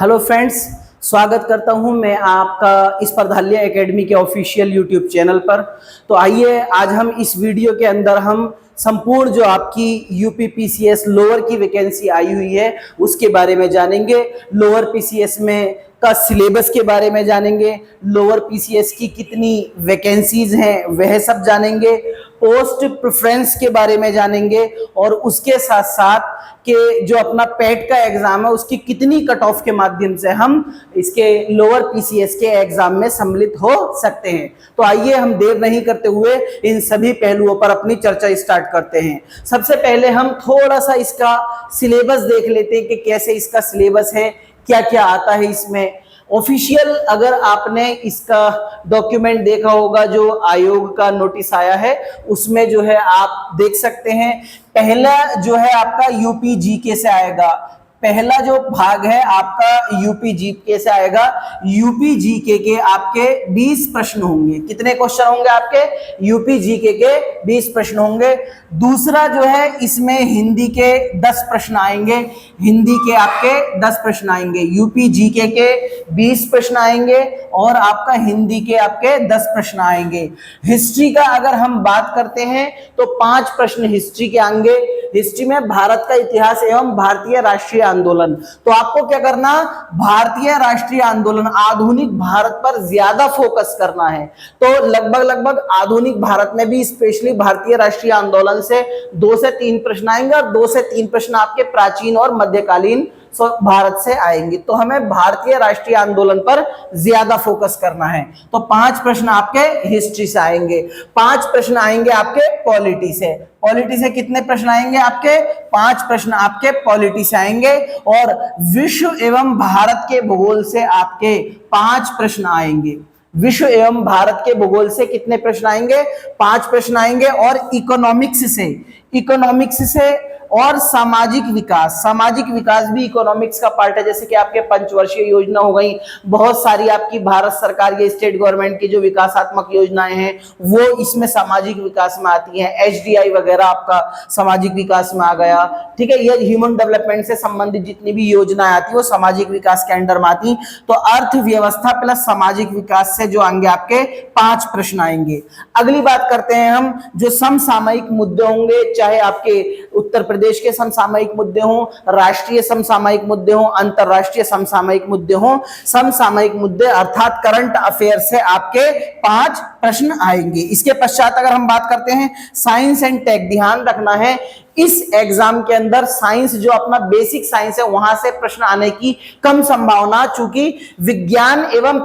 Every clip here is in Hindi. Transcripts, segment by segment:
हेलो फ्रेंड्स, स्वागत करता हूं मैं आपका स्पर्धालय एकेडमी के ऑफिशियल यूट्यूब चैनल पर। तो आइए आज हम इस वीडियो के अंदर हम संपूर्ण जो आपकी यूपी पीसीएस लोअर की वैकेंसी आई हुई है उसके बारे में जानेंगे। लोअर पीसीएस में का सिलेबस के बारे में जानेंगे, लोअर पीसीएस की कितनी वैकेंसीज हैं वह सब जानेंगे, पोस्ट प्रेफरेंस के बारे में जानेंगे और उसके साथ साथ कि जो अपना पेट का एग्जाम है उसकी कितनी कट ऑफ के माध्यम से हम इसके लोअर पीसीएस के एग्जाम में सम्मिलित हो सकते हैं। तो आइए हम देर नहीं करते हुए इन सभी पहलुओं पर अपनी चर्चा स्टार्ट करते हैं। सबसे पहले हम थोड़ा सा इसका सिलेबस देख लेते हैं कि कैसे इसका सिलेबस है, क्या क्या आता है इसमें। ऑफिशियल अगर आपने इसका डॉक्यूमेंट देखा होगा जो आयोग का नोटिस आया है उसमें जो है आप देख सकते हैं, पहला जो है आपका यूपी जीके से आएगा। पहला जो भाग है आपका यूपी जीके से आएगा। यूपी जीके के आपके 20 प्रश्न होंगे। कितने क्वेश्चन होंगे आपके? यूपी जीके के 20 प्रश्न होंगे। दूसरा जो है इसमें हिंदी के 10 प्रश्न आएंगे। हिंदी के आपके 10 प्रश्न आएंगे। यूपी जीके के 20 प्रश्न आएंगे और आपका हिंदी के आपके 10 प्रश्न आएंगे। हिस्ट्री का अगर हम बात करते हैं तो 5 प्रश्न हिस्ट्री के आएंगे। हिस्ट्री में भारत का इतिहास एवं भारतीय राष्ट्रीय आंदोलन। तो आपको क्या करना, भारतीय राष्ट्रीय आंदोलन आधुनिक भारत पर ज्यादा फोकस करना है। तो लगभग आधुनिक भारत में भी स्पेशली भारतीय राष्ट्रीय आंदोलन से 2 से 3 प्रश्न आएंगे और 2 से 3 प्रश्न आपके प्राचीन और मध्यकालीन भारत से आएंगे। तो हमें भारतीय राष्ट्रीय आंदोलन पर ज्यादा फोकस करना है। तो 5 प्रश्न आपके हिस्ट्री से आएंगे। 5 प्रश्न आएंगे आपके पॉलिटी से। पॉलिटी से कितने प्रश्न आएंगे आपके? 5 प्रश्न आपके पॉलिटी से आएंगे। और विश्व एवं भारत के भूगोल से आपके 5 प्रश्न आएंगे। विश्व एवं भारत के भूगोल से कितने प्रश्न आएंगे? 5 प्रश्न आएंगे। और इकोनॉमिक्स से और सामाजिक विकास भी इकोनॉमिक्स का पार्ट है। जैसे कि आपके पंचवर्षीय योजना हो गई, बहुत सारी आपकी भारत सरकार या स्टेट गवर्नमेंट की जो विकासात्मक योजनाएं हैं वो इसमें सामाजिक विकास में आती हैं। एचडीआई वगैरह आपका सामाजिक विकास में आ गया, ठीक है। ये ह्यूमन डेवलपमेंट से संबंधित जितनी भी योजनाएं आती है वो सामाजिक विकास के अंडर में आती। तो अर्थव्यवस्था प्लस सामाजिक विकास से जो आएंगे आपके 5 प्रश्न आएंगे। अगली बात करते हैं हम जो समसामयिक मुद्दे होंगे, चाहे आपके उत्तर प्रदेश के समसामयिक मुद्दे हों, राष्ट्रीय समसामयिक मुद्दे हों, अंतरराष्ट्रीय समसामयिक मुद्दे हों। समसामयिक मुद्दे अर्थात करंट अफेयर से आपके 5 प्रश्न आएंगे। इसके पश्चात अगर हम बात करते हैं साइंस एंड टेक, ध्यान रखना है इस एग्जाम के अंदर साइंस जो अपना बेसिक साइंस है वहां से प्रश्न आने की कम संभावना, चूंकि विज्ञान एवं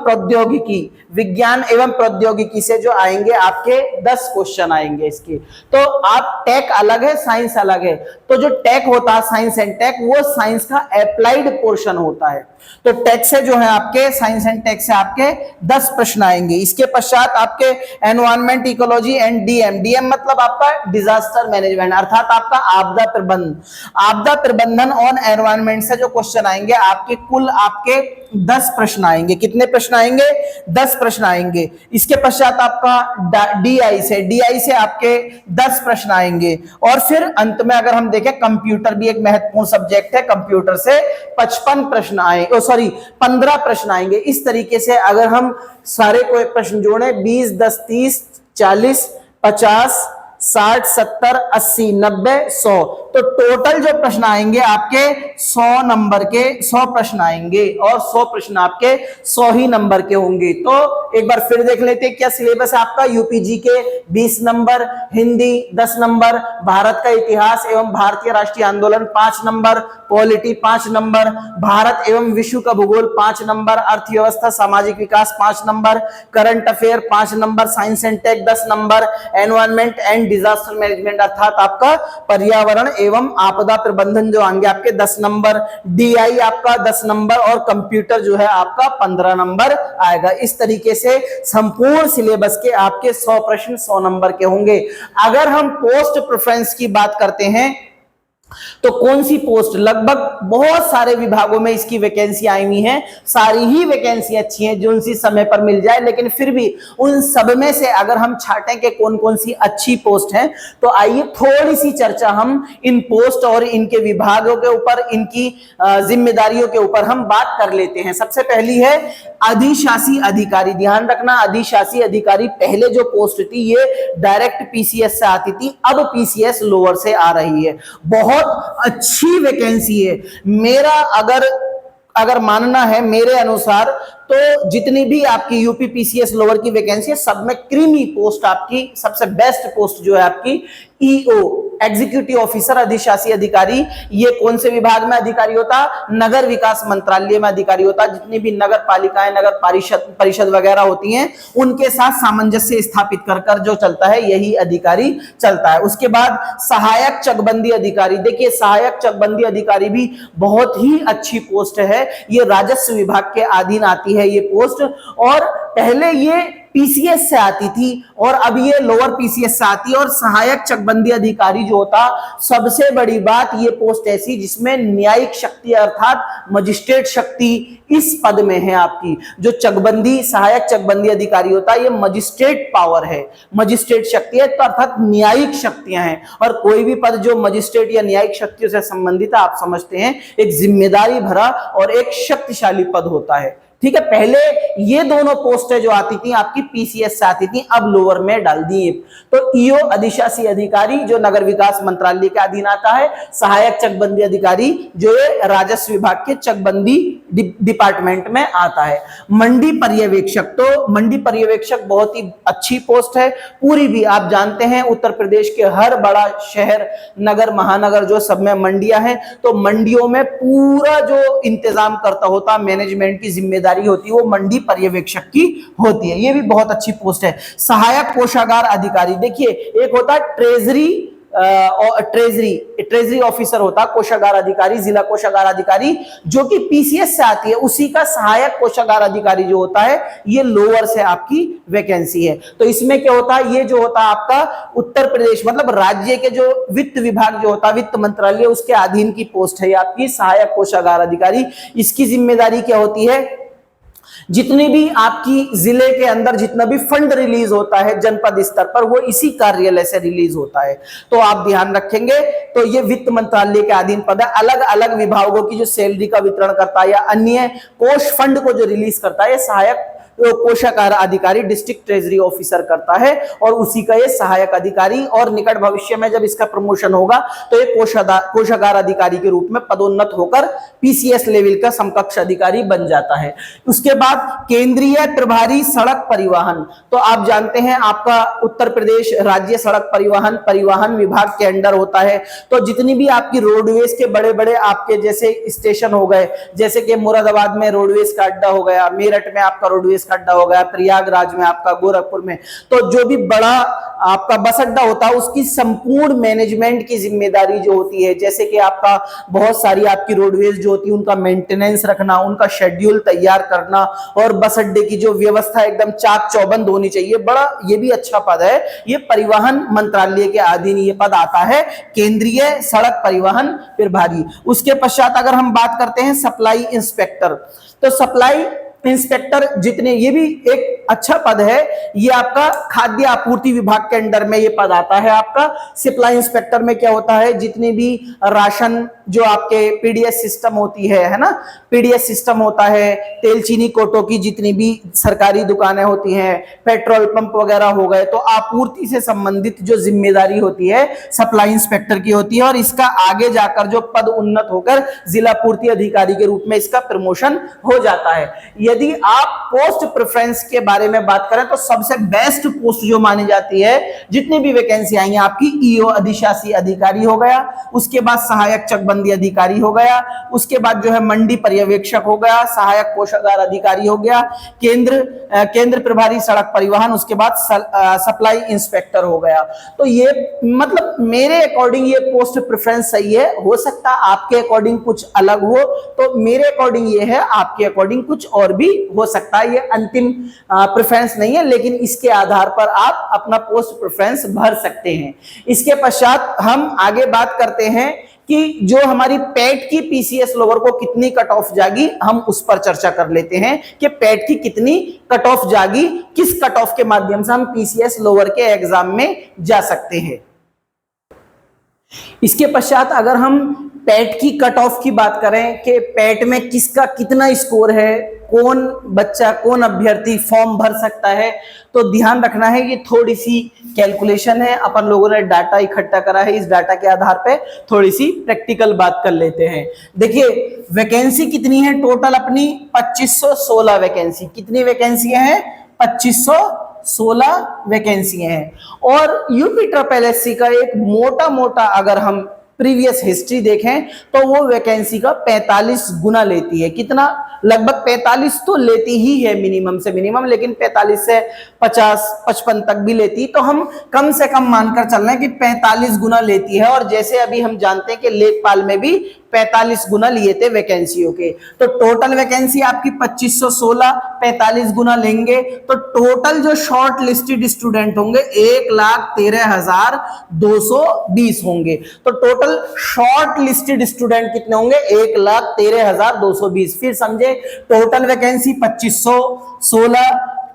प्रौद्योगिकी से जो आएंगे आपके 10 क्वेश्चन आएंगे इसके। तो आप टेक अलग है, साइंस अलग है। तो जो टेक होता है साइंस एंड टेक, वो साइंस का अप्लाइड पोर्शन होता है। तो टेक से जो है आपके साइंस एंड टेक से आपके 10 प्रश्न आएंगे। इसके पश्चात आपके एनवायरमेंट, इकोलॉजी एंड डीएम मतलब आपका डिजास्टर मैनेजमेंट अर्थात आपका आपदा प्रबंधन और एनवायरमेंट से जो क्वेश्चन आएंगे आपके कुल आपके 10 प्रश्न आएंगे। कितने प्रश्न आएंगे? 10 प्रश्न आएंगे। इसके पश्चात आपका डीआई से आपके 10 प्रश्न आएंगे। और फिर अंत में अगर हम देखें कंप्यूटर भी एक महत्वपूर्ण सब्जेक्ट है, कंप्यूटर से 55 प्रश्न आए 15 प्रश्न आएंगे। इस तरीके से अगर हम सारे कोई प्रश्न जोड़े 20, 10, 30, 40, 50, 60, 70, 80, 90, 100, तो टोटल जो प्रश्न आएंगे आपके 100 नंबर के 100 प्रश्न आएंगे। और 100 प्रश्न आपके 100 ही नंबर के होंगे। तो एक बार फिर देख लेते हैं क्या सिलेबस है आपका। यूपीजी के 20 नंबर, हिंदी 10 नंबर, भारत का इतिहास एवं भारतीय राष्ट्रीय आंदोलन 5 नंबर, पॉलिटी 5 नंबर, भारत एवं विश्व का भूगोल 5 नंबर, अर्थव्यवस्था सामाजिक विकास 5 number, current affair 5 number, science and tech 10 number, environment and disaster management अर्थात आपका पर्यावरण एवं आपदा प्रबंधन जो आएंगे आपके 10 नंबर, डीआई आपका 10 नंबर और कंप्यूटर जो है आपका 15 नंबर आएगा। इस तरीके से संपूर्ण सिलेबस के आपके 100 प्रश्न 100 नंबर के होंगे। अगर हम पोस्ट प्रेफरेंस की बात करते हैं तो कौन सी पोस्ट, लगभग बहुत सारे विभागों में इसकी वैकेंसी आई हुई है, सारी ही वैकेंसी अच्छी हैं जो उसी समय पर मिल जाए, लेकिन फिर भी उन सब में से अगर हम छांटें कि कौन कौन सी अच्छी पोस्ट हैं, तो आइए थोड़ी सी चर्चा हम इन पोस्ट और इनके विभागों के ऊपर, इनकी जिम्मेदारियों के ऊपर हम बात कर लेते हैं। सबसे पहली है अधिशासी अधिकारी। ध्यान रखना, अधिशासी अधिकारी पहले जो पोस्ट थी ये डायरेक्ट पीसीएस से आती थी, अब पीसीएस लोअर से आ रही है। बहुत अच्छी वैकेंसी है। मेरा अगर मानना है, मेरे अनुसार तो जितनी भी आपकी यूपी पीसीएस लोअर की वैकेंसी है, सब में क्रीमी पोस्ट आपकी, सबसे बेस्ट पोस्ट जो है आपकी ईओ, एग्जीक्यूटिव ऑफिसर, अधिशासी अधिकारी। ये कौन से विभाग में अधिकारी होता? नगर विकास मंत्रालय में अधिकारी होता। जितनी भी नगर पालिकाएं, नगर परिषद वगैरह होती हैं, उनके साथ सामंजस्य स्थापित कर जो चलता है, यही अधिकारी चलता है। उसके बाद सहायक चकबंदी अधिकारी। देखिए, सहायक चकबंदी अधिकारी भी बहुत ही अच्छी पोस्ट है। ये राजस्व विभाग के अधीन आती है ये पोस्ट, और पहले ये पीसीएस से आती थी और अब ये लोअर पीसीएस से आती है। और सहायक चकबंदी अधिकारी जो होता, सबसे बड़ी बात, ये पोस्ट ऐसी जिसमें न्यायिक शक्ति अर्थात मजिस्ट्रेट शक्ति इस पद में है आपकी। जो चकबंदी, सहायक चकबंदी अधिकारी होता है, ये मजिस्ट्रेट पावर है, मजिस्ट्रेट शक्ति है, तो अर्थात न्यायिक शक्तियां हैं। और कोई भी पद जो मजिस्ट्रेट या न्यायिक शक्तियों से संबंधित है, आप समझते हैं, एक जिम्मेदारी भरा और एक शक्तिशाली पद होता है। ठीक है, पहले ये दोनों पोस्टें जो आती थी आपकी पीसीएस से आती थी, अब लोअर में डाल दी। तो ईओ, अधिशासी अधिकारी, जो नगर विकास मंत्रालय के अधीन आता है। सहायक चकबंदी अधिकारी जो है राजस्व विभाग के चकबंदी डिपार्टमेंट में आता है। मंडी पर्यवेक्षक, तो मंडी पर्यवेक्षक बहुत ही अच्छी पोस्ट है। पूरी भी आप जानते हैं, उत्तर प्रदेश के हर बड़ा शहर, नगर, महानगर जो सब में मंडियां हैं, तो मंडियों में पूरा जो इंतजाम करता होता, मैनेजमेंट की जिम्मेदारी होती है, वो मंडी पर्यवेक्षक की होती है। ये भी बहुत अच्छी पोस्ट है। सहायक कोषागार अधिकारी। देखिए, एक होता है ट्रेजरी ऑफिसर होता, कोषागार अधिकारी, जिला कोषागार अधिकारी, जो कि पीसीएस से आती है। उसी का सहायक कोषागार अधिकारी जो होता है, ये लोअर से आपकी वैकेंसी है। तो इसमें क्या होता है, ये जो होता है आपका उत्तर प्रदेश, मतलब राज्य के जो वित्त विभाग जो होता है, वित्त मंत्रालय, उसके अधीन की पोस्ट है आपकी सहायक कोषागार अधिकारी। इसकी जिम्मेदारी क्या होती है? जितनी भी आपकी जिले के अंदर जितना भी फंड रिलीज होता है जनपद स्तर पर, वो इसी कार्यालय से रिलीज होता है। तो आप ध्यान रखेंगे, तो ये वित्त मंत्रालय के अधीन पद है। अलग अलग विभागों की जो सैलरी का वितरण करता है या अन्य कोष फंड को जो रिलीज करता है, सहायक कोषागार अधिकारी, डिस्ट्रिक्ट ट्रेजरी ऑफिसर करता है, और उसी का ये सहायक अधिकारी, और निकट भविष्य में जब इसका प्रमोशन होगा तो ये कोषागार अधिकारी के रूप में पदोन्नत होकर पीसीएस लेवल का समकक्ष अधिकारी बन जाता है। उसके बाद केंद्रीय प्रभारी सड़क परिवहन। तो आप जानते हैं, आपका उत्तर प्रदेश राज्य सड़क परिवहन विभाग के अंडर होता है। तो जितनी भी आपकी रोडवेज के बड़े बड़े आपके जैसे स्टेशन हो गए, जैसे कि मुरादाबाद में रोडवेज का अड्डा हो गया, मेरठ में आपका रोडवेज का अड्डा हो गया, प्रयागराज में आपका, गोरखपुर में, तो जो भी बड़ा आपका बस अड्डा होता है, उसकी संपूर्ण मैनेजमेंट की जिम्मेदारी जो होती है, जैसे कि आपका बहुत सारी आपकी रोडवेज जो होती है, उनका मेंटेनेंस रखना, उनका शेड्यूल तैयार करना, और बस अड्डे की जो व्यवस्था एकदम चाक चौबंद होनी चाहिए। बड़ा ये भी अच्छा पद है, ये परिवहन मंत्रालय के अधीन ये पद आता है, केंद्रीय सड़क परिवहन प्रभारी। उसके पश्चात अगर हम बात करते हैं सप्लाई इंस्पेक्टर, तो सप्लाई इंस्पेक्टर जितने, ये भी एक अच्छा पद है, ये आपका खाद्य आपूर्ति विभाग के अंडर में ये पद आता है आपका। सप्लाई इंस्पेक्टर में क्या होता है, जितने भी राशन जो आपके पीडीएस सिस्टम होती है ना, पीडीएस सिस्टम होता है, तेल चीनी कोटों की जितनी भी सरकारी दुकानें होती हैं, पेट्रोल पंप वगैरह हो गए, तो आपूर्ति से संबंधित जो जिम्मेदारी होती है सप्लाई इंस्पेक्टर की होती है, और इसका आगे जाकर जो पद उन्नत होकर जिला पूर्ति अधिकारी के रूप में इसका प्रमोशन हो जाता है। यदि आप पोस्ट प्रेफरेंस के बारे में बात करें, तो सबसे बेस्ट पोस्ट जो मानी जाती है, जितनी भी वैकेंसी आई है आपकी, ईओ, अधिशासी अधिकारी हो गया, उसके बाद सहायक चकबंदी अधिकारी हो गया, उसके बाद जो है मंडी पर्यवेक्षक हो गया, सहायक कोषागार अधिकारी हो गया, केंद्र प्रभारी सड़क परिवहन, उसके बाद सप्लाई इंस्पेक्टर हो गया। तो ये मतलब मेरे अकॉर्डिंग ये पोस्ट प्रेफरेंस सही है। हो सकता आपके अकॉर्डिंग कुछ अलग हो, तो मेरे अकॉर्डिंग ये है, आपके अकॉर्डिंग कुछ और भी हो सकता है। ये अंतिम प्रेफरेंस नहीं है, लेकिन इसके आधार पर आप अपना पोस्ट प्रेफरेंस भर सकते हैं। इसके पश्चात हम आगे बात करते हैं कि जो हमारी पैट की पीसीएस लोअर को कितनी कट ऑफ जाएगी, हम उस पर चर्चा कर लेते हैं कि पैट की कितनी कट ऑफ जाएगी, किस कट ऑफ के माध्यम से हम पीसीएस लोअर के एग्जाम में जा सकते हैं। इसके पश्चात अगर हम पैट की कट ऑफ की बात करें कि पैट में किसका कितना स्कोर है, कौन बच्चा कौन अभ्यर्थी फॉर्म भर सकता है, तो ध्यान रखना है कि थोड़ी सी कैलकुलेशन है, अपन लोगों ने डाटा इकट्ठा करा है, इस डाटा के आधार पे थोड़ी सी प्रैक्टिकल बात कर लेते हैं। देखिए वैकेंसी कितनी है टोटल अपनी 2516 वैकेंसी, कितनी वैकेंसी है 2516 वैकेंसी हैं। और यूपी ट्रिपल एससी का एक मोटा मोटा अगर हम प्रीवियस हिस्ट्री देखें तो वो वैकेंसी का 45 गुना लेती है। कितना, लगभग 45 तो लेती ही है मिनिमम से मिनिमम, लेकिन 45 से 50-55 तक भी लेती, तो हम कम से कम मानकर चल रहे हैं कि 45 गुना लेती है। और जैसे अभी हम जानते हैं कि लेखपाल में भी 45 गुना लिए थे वैकेंसियों के, तो टोटल वैकेंसी आपकी 2516, 45 गुना लेंगे तो टोटल जो शॉर्ट लिस्टेड स्टूडेंट होंगे 1,13,220 होंगे। तो टोटल शॉर्ट लिस्टेड स्टूडेंट कितने होंगे 1,13,220। फिर समझे टोटल वैकेंसी 2516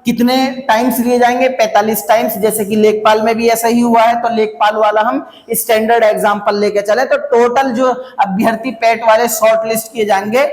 कितने टाइम्स लिए जाएंगे 45 टाइम्स, जैसे कि लेखपाल में भी ऐसा ही हुआ है। तो लेखपाल वाला हम स्टैंडर्ड एग्जांपल लेके चले तो टोटल जो अभ्यर्थी पैट वाले शॉर्ट लिस्ट किए जाएंगे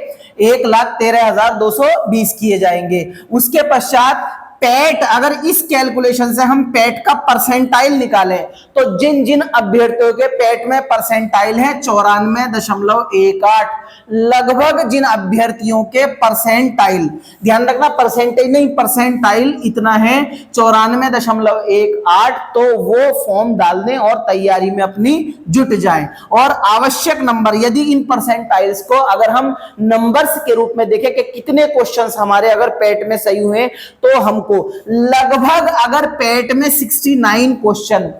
1,13,220 किए जाएंगे। उसके पश्चात पैट, अगर इस कैलकुलेशन से हम पैट का परसेंटाइल निकालें तो जिन जिन अभ्यर्थियों के पैट में परसेंटाइल है 94.18, लगभग जिन अभ्यर्थियों के परसेंटाइल, ध्यान रखना परसेंटेज नहीं परसेंटाइल इतना है 94.18, तो वो फॉर्म डालने और तैयारी में अपनी जुट जाएं। और आवश्यक नंबर, यदि इन परसेंटाइल्स को अगर हम नंबर्स के रूप में देखें कि कितने क्वेश्चंस हमारे अगर पैट में सही हुए, तो हमको लगभग अगर पैट में 69 क्वेश्चन,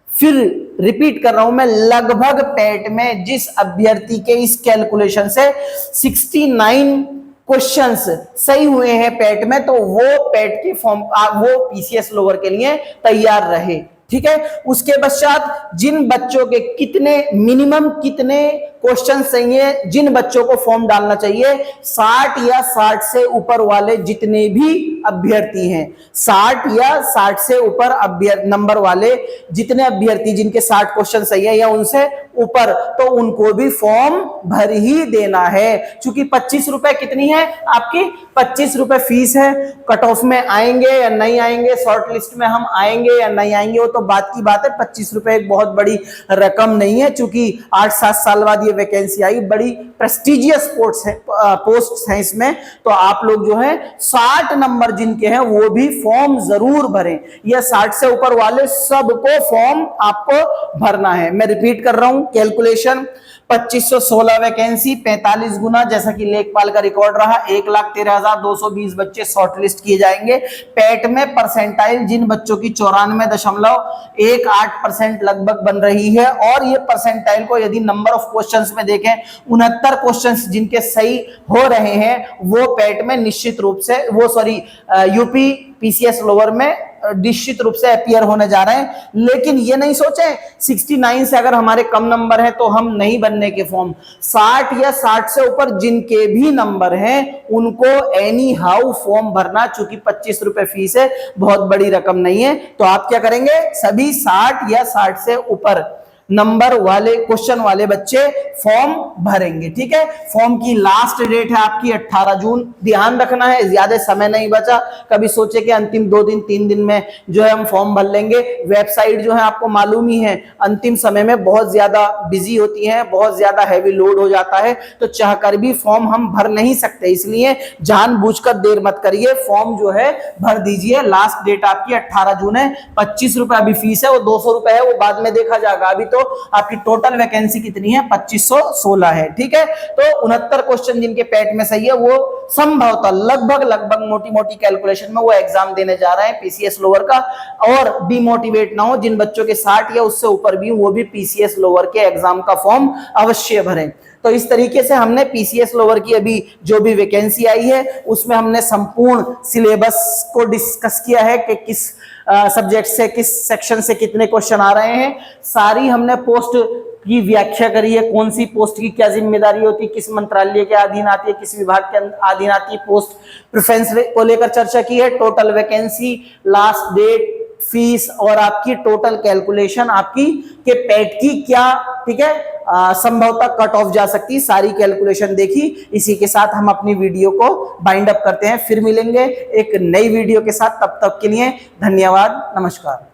फिर रिपीट कर रहा हूं मैं, लगभग पैट में जिस अभ्यर्थी के इस कैलकुलेशन से 69 क्वेश्चंस सही हुए हैं पैट में, तो वो पैट के फॉर्म, वो पीसीएस लोअर के लिए तैयार रहे। ठीक है। उसके पश्चात जिन बच्चों के कितने मिनिमम कितने क्वेश्चन सही है, जिन बच्चों को फॉर्म डालना चाहिए 60 या 60 से ऊपर वाले जितने भी अभ्यर्थी हैं, 60 या 60 से ऊपर नंबर वाले जितने अभ्यर्थी जिनके 60 क्वेश्चन सही है या उनसे ऊपर, तो उनको भी फॉर्म भर ही देना है। क्योंकि 25 रुपए कितनी है आपकी, 25 रुपए फीस है। कट ऑफ में आएंगे या नहीं आएंगे, शॉर्ट लिस्ट में हम आएंगे या नहीं आएंगे, वो तो बात की बात है। 25 रुपए एक बहुत बड़ी रकम नहीं है, क्योंकि 8-7 साल बाद ये वैकेंसी आई, बड़ी प्रेस्टिजियस पोस्ट है इसमें, तो आप लोग जो है 60 नंबर जिनके हैं वो भी फॉर्म जरूर भरें। या 60 से ऊपर वाले सबको फॉर्म आपको भरना है। मैं रिपीट कर रहा हूं कैलकुलेशन, 2516 वैकेंसी, 45 गुना, जैसा कि लेखपाल का रिकॉर्ड रहा, 1,13,220 बच्चे शॉर्टलिस्ट किए जाएंगे। पैट में परसेंटाइल जिन बच्चों की 94.18% लगभग बन रही है, और ये परसेंटाइल को यदि नंबर ऑफ क्वेश्चंस में देखें 69 क्वेश्चंस जिनके सही हो रहे हैं, वो पैट में निश्चित रूप से, वो सॉरी यूपी पीसीएस लोअर में निश्चित रूप से अपीयर होने जा रहे हैं। लेकिन ये नहीं सोचे 69 से अगर हमारे कम नंबर है तो हम नहीं बनने के फॉर्म, 60 या 60 से ऊपर जिनके भी नंबर हैं उनको एनी हाउ फॉर्म भरना। चूंकि 25 रुपए फीस है, बहुत बड़ी रकम नहीं है, तो आप क्या करेंगे, सभी 60 या 60 से ऊपर नंबर वाले क्वेश्चन वाले बच्चे फॉर्म भरेंगे। ठीक है। फॉर्म की लास्ट डेट है आपकी 18 जून। ध्यान रखना है, ज्यादा समय नहीं बचा। कभी सोचे कि अंतिम 2 दिन 3 दिन में जो है हम फॉर्म भर लेंगे। वेबसाइट जो है आपको मालूम ही है अंतिम समय में बहुत ज्यादा बिजी होती है, बहुत ज्यादा हैवी लोड हो जाता है, तो चाहकर भी फॉर्म हम भर नहीं सकते। इसलिए जानबूझकर देर मत करिए, फॉर्म जो है भर दीजिए। लास्ट डेट आपकी 18 जून है। 25 रुपए अभी फीस है, वो 200 रुपए है, वो बाद में देखा जाएगा। अभी तो आपकी टोटल वैकेंसी कितनी है 2516 है। ठीक है। तो 69 क्वेश्चन जिनके पैट में सही है वो संभवतः लगभग मोटी मोटी कैलकुलेशन में वो एग्जाम देने जा रहे हैं पीसीएस लोअर का। और डिमोटिवेट ना हो, जिन बच्चों के 60 या उससे ऊपर भी वो भी पीसीएस लोअर के एग्जाम का फॉर्म अवश्य भरें। तो इस तरीके से हमने पीसीएस लोअर की अभी जो भी वैकेंसी आई है उसमें हमने संपूर्ण सिलेबस को डिस्कस किया है कि किस सब्जेक्ट से, किस सेक्शन से कितने क्वेश्चन आ रहे हैं। सारी हमने पोस्ट की व्याख्या करी है, कौन सी पोस्ट की क्या जिम्मेदारी होती है, किस मंत्रालय के अधीन आती है, किस विभाग के अधीन आती है, पोस्ट प्रेफरेंस को लेकर चर्चा की है, total vacancy, last date, fees और आपकी टोटल कैलकुलेशन आपकी के पेट की क्या, ठीक है, संभवतः कट ऑफ जा सकती है, सारी कैलकुलेशन देखी। इसी के साथ हम अपनी वीडियो को बाइंड अप करते हैं, फिर मिलेंगे एक नई वीडियो के साथ, तब तक के लिए धन्यवाद, नमस्कार।